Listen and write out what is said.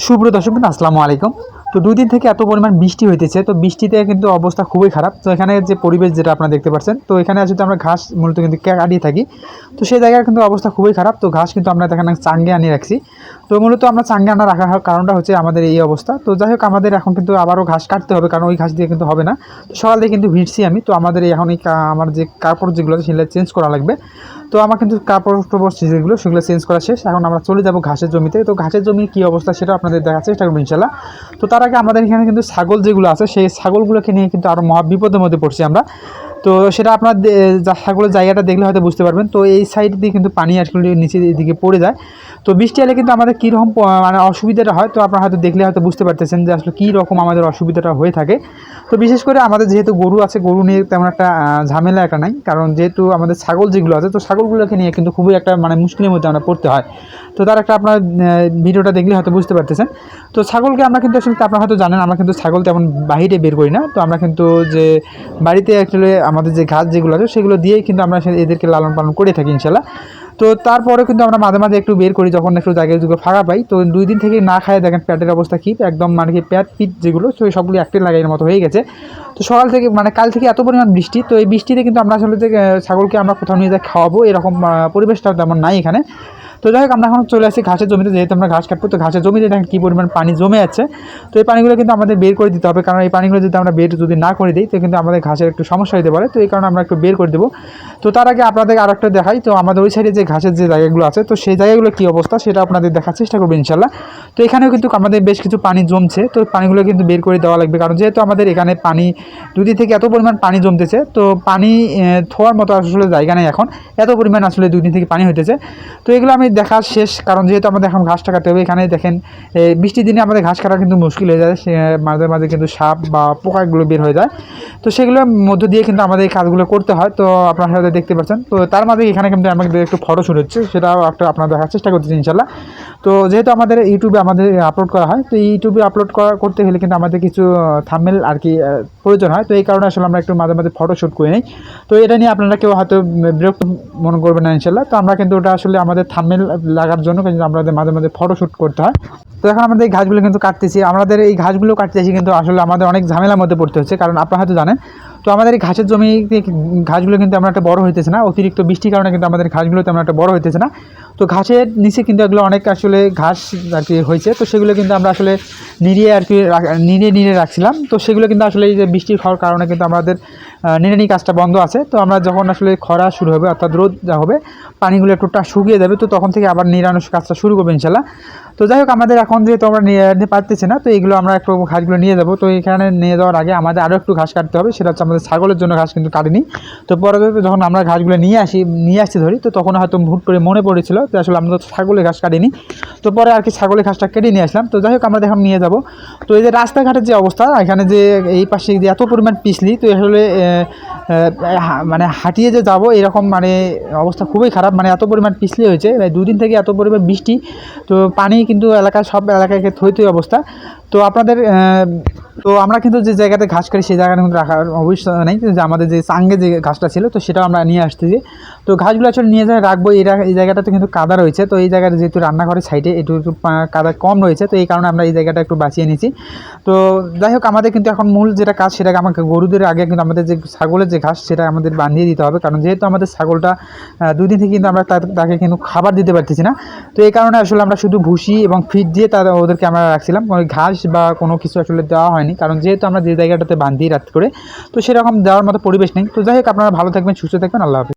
সুপ্রিয় দর্শক বন্ধু আসসালামু আলাইকুম। তো 2 দিন থেকে এত পরিমাণ বৃষ্টি হইতেছে, তো বৃষ্টিতে কিন্তু অবস্থা খুবই খারাপ। তো এখানে যে পরিবেশ যেটা আপনারা দেখতে পাচ্ছেন, তো এখানে যেহেতু আমরা ঘাস মূলত কিন্তু কাটিয়ে থাকি, তো সেই জায়গার কিন্তু অবস্থা খুবই খারাপ। তো ঘাস কিন্তু আমরা এখানে চাঙ্গে আনিয়ে রাখছি। তো মূলত আমরা চাঙ্গে আনা রাখার কারণটা হচ্ছে আমাদের এই অবস্থা। তো যাই হোক, আমাদের এখন কিন্তু আবারও ঘাস কাটতে হবে, কারণ ওই ঘাস দিয়ে কিন্তু হবে না। তো সকাল থেকে কিন্তু ভিড়ছি আমি, তো আমাদের এখন এই আমার যে কাপড় যেগুলো আছে সেগুলো চেঞ্জ করা লাগবে। তো আমার কিন্তু কাপড় টাপড় যেগুলো সেগুলো চেঞ্জ করা শেষ। এখন আমরা চলে যাব ঘাসের জমিতে। তো ঘাসের জমির কী অবস্থা সেটা আপনাদের দেখার চেষ্টা করবো ইনশাল্লাহ। তো তার আগে আমাদের এখানে কিন্তু ছাগল যেগুলো আছে সেই ছাগলগুলোকে নিয়ে কিন্তু আরও মহা বিপদের মধ্যে পড়ছি আমরা। তো সেটা আপনার ছাগলের জায়গাটা দেখলে হয়তো বুঝতে পারবেন। তো এই সাইড দিয়ে কিন্তু পানি আসলে নিচের দিকে পড়ে যায়। তো বৃষ্টি এলে কিন্তু আমাদের কীরকম মানে অসুবিধাটা হয়, তো আপনারা হয়তো দেখলে হয়তো বুঝতে পারতেছেন যে আসলে কী রকম আমাদের অসুবিধাটা হয়ে থাকে। তো বিশেষ করে আমাদের যেহেতু গরু আছে, গরু নিয়ে তেমন একটা ঝামেলা একটা নাই, কারণ যেহেতু আমাদের ছাগল যেগুলো আছে, তো ছাগলগুলোকে নিয়ে কিন্তু খুবই একটা মানে মুশকিলের মধ্যে আমরা পড়তে হয়। তো তার একটা আপনার ভিডিওটা দেখলে হয়তো বুঝতে পারতেছেন। তো ছাগলকে আমরা কিন্তু আসলে আপনারা হয়তো জানেন, আমরা কিন্তু ছাগল তেমন বাহিরে বের করি না। তো আমরা কিন্তু যে বাড়িতে অ্যাকচুয়ালি আমাদের যে ঘাস যেগুলো আছে সেগুলো দিয়েই কিন্তু আমরা এদেরকে লালন পালন করে থাকি ইনশাল্লাহ। তো তারপরেও কিন্তু আমরা মাঝে মাঝে একটু বের করি যখন একটু জায়গায় যেগুলো ফাঁকা পাই। তো 2 দিন থেকে না খায় দেখেন পেটের অবস্থা কী, একদম মানে কি পেট পিট যেগুলো তো সবগুলো একটি লাগাইয়ের মতো হয়ে গেছে। তো সকাল থেকে মানে কাল থেকে এত পরিমাণ বৃষ্টি, তো এই বৃষ্টিতে কিন্তু আমরা আসলে যে ছাগলকে আমরা কোথাও নিয়ে যাই খাওয়াবো এরকম পরিবেশটা তেমন নাই এখানে। তো যাই হোক, আমরা এখন চলে আসি ঘাসের জমিতে, যেহেতু আমরা ঘাস কাটবো। তো ঘাসের জমিতে দেখেন কী পরিমাণ পানি জমে আছে। তো এই পানিগুলো কিন্তু আমাদের বের করে দিতে হবে, কারণ এই পানিগুলো যদি আমরা বের যদি না করে দিই তো কিন্তু আমাদের ঘাসের একটু সমস্যা হতে পারে। তো এই কারণে আমরা একটু বের করে দেবো। তো তার আগে আপনাদের আর একটা দেখাই, তো আমাদের ওই সাইডে যে ঘাসের যে জায়গাগুলো আছে তো সেই জায়গাগুলো কী অবস্থা সেটা আপনাদের দেখার চেষ্টা করবো ইনশাল্লাহ। তো এখানেও কিন্তু আমাদের বেশ কিছু পানি জমছে, তো পানিগুলো কিন্তু বের করে দেওয়া লাগবে, কারণ যেহেতু আমাদের এখানে পানি 2 দিন থেকে এত পরিমাণ পানি জমতেছে, তো পানি থোয়ার মতো আসলে জায়গা নেই এখন, এত পরিমাণ আসলে 2 দিন থেকে পানি হইতেছে। তো এগুলো আমি দেখা শেষ, কারণ যেহেতু আমাদের এখন ঘাসটা কাটতে হবে। এখানে দেখেন বৃষ্টির দিনে আমাদের ঘাস কাটা কিন্তু মুশকিল হয়ে যায়, সে মাঝে মাঝে কিন্তু সাপ বা পোকাগুলো বের হয়ে যায়। তো সেগুলোর মধ্য দিয়ে কিন্তু আমাদের এই কাজগুলো করতে হয়। তো আপনারা হয়তো দেখতে পাচ্ছেন। তো তার মাঝে এখানে কিন্তু আমাদের একটু ফটো শুট হচ্ছে, সেটাও একটা আপনারা দেখার চেষ্টা করতেছি ইনশাল্লাহ। তো যেহেতু আমাদের ইউটিউবে আমাদের আপলোড করা হয়, তো ইউটিউবে আপলোড করতে হলে কিন্তু আমাদের কিছু থাম্বনেল আর কি প্রয়োজন হয়। তো এই কারণে আসলে আমরা একটু মাঝে মাঝে ফটো শ্যুট করে নিই। তো এটা নিয়ে আপনারা কেউ হয়তো বিরক্ত মনে করবেন না ইনশাল্লাহ। তো আমরা কিন্তু ওটা আসলে আমাদের থাম্বনেল লাগার জন্য কিন্তু আমাদের মাঝে মাঝে ফটো শ্যুট করতে হয়। তো এখন আমাদের এই ঘাসগুলো কিন্তু কাটতেছি, আমাদের এই ঘাসগুলো কাটতেছি কিন্তু আসলে আমাদের অনেক ঝামেলার মধ্যে পড়তে হচ্ছে, কারণ আপনারা হয়তো জানেন। তো আমাদের এই ঘাসের জমিতে ঘাসগুলো কিন্তু আমরা একটা বড় হইতেছে না, অতিরিক্ত বৃষ্টির কারণে কিন্তু আমাদের ঘাসগুলো তেমন একটা বড় হইতেছে না। তো ঘাসের নিচে কিন্তু এগুলো অনেক আসলে ঘাস আর কি হয়েছে, তো সেগুলো কিন্তু আমরা আসলে নিড়িয়ে আর কি নিড়ে রাখছিলাম। তো সেগুলো কিন্তু আসলে এই যে বৃষ্টির হওয়ার কারণে কিন্তু আমাদের নিড়ানি কাজটা বন্ধ আছে। তো আমরা যখন আসলে খরা শুরু হবে, অর্থাৎ রোদ যা হবে, পানিগুলো একটুটা শুকিয়ে যাবে, তো তখন থেকে আবার নিড়ানোর কাজটা শুরু করবো ইনশাল্লাহ। তো যাই হোক, আমাদের এখন যেহেতু আমরা নিতে পারতেছি না, তো এইগুলো আমরা একটু ঘাসগুলো নিয়ে যাবো। তো এখানে নিয়ে যাওয়ার আগে আমাদের আরও একটু ঘাস কাটতে হবে, সেটা হচ্ছে আমাদের ছাগলের জন্য ঘাস কিন্তু কাটিনি। তো পরবর্তীতে যখন আমরা ঘাসগুলো নিয়ে আসছি ধরি, তো তখন হয়তো হুট করে মনে পড়েছিল যে আসলে আমরা তো ছাগলের ঘাস কাটিনি। তো পরে আর কি ছাগলের ঘাসটা কেটে নিয়ে আসলাম। তো যাই হোক, আমরা এখন নিয়ে যাবো। তো এই যে রাস্তাঘাটের যে অবস্থা, এখানে যে এই পাশে যে এত পরিমাণ পিছলি, তো আসলে মানে হাঁটিয়ে যে যাবো এরকম মানে অবস্থা খুবই খারাপ, মানে এত পরিমাণ পিছলি হয়েছে 2 দিন থেকে, এত পরিমাণ বৃষ্টি। তো পানি কিন্তু এলাকায় সব এলাকায় থই অবস্থা। তো আপনাদের তো আমরা কিন্তু যে জায়গাতে ঘাস কাটি সেই জায়গাটা কিন্তু রাখার অবশ্যই নেই, যে আমাদের যে চাঙ্গে যে ঘাসটা ছিল তো সেটাও আমরা নিয়ে আসতেছি। তো ঘাসগুলো আসলে নিয়ে যায় রাখবো, এই জায়গাটাতে কিন্তু কাদা রয়েছে। তো এই জায়গাটা যেহেতু রান্নাঘরের সাইডে একটু কাদা কম রয়েছে, তো এই কারণে আমরা এই জায়গাটা একটু বাঁচিয়ে নিয়েছি। তো যাই হোক, আমাদের কিন্তু এখন মূল যেটা কাজ সেটাকে আমাকে গরুদের আগে কিন্তু আমাদের যে ছাগলের যে ঘাস সেটা আমাদের বাঁধিয়ে দিতে হবে, কারণ যেহেতু আমাদের ছাগলটা 2 দিন থেকে কিন্তু আমরা তাকে কিন্তু খাবার দিতে পারতেছি না। তো এই কারণে আসলে আমরা শুধু ভুসি এবং ফিড দিয়ে ওদেরকে আমরা রাখছিলাম, ওই ঘাস বা কোনো কিছু আসলে দেওয়া হয়নি, কারণ যেহেতু আমরা যে জায়গাটাতে বাঁধি রাত করে, তো সেরকম দেওয়ার মতো পরিবেশ নেই। তো যাই হোক, আপনারা ভালো থাকবেন, সুস্থ থাকবেন, আল্লাহ হাফেজ।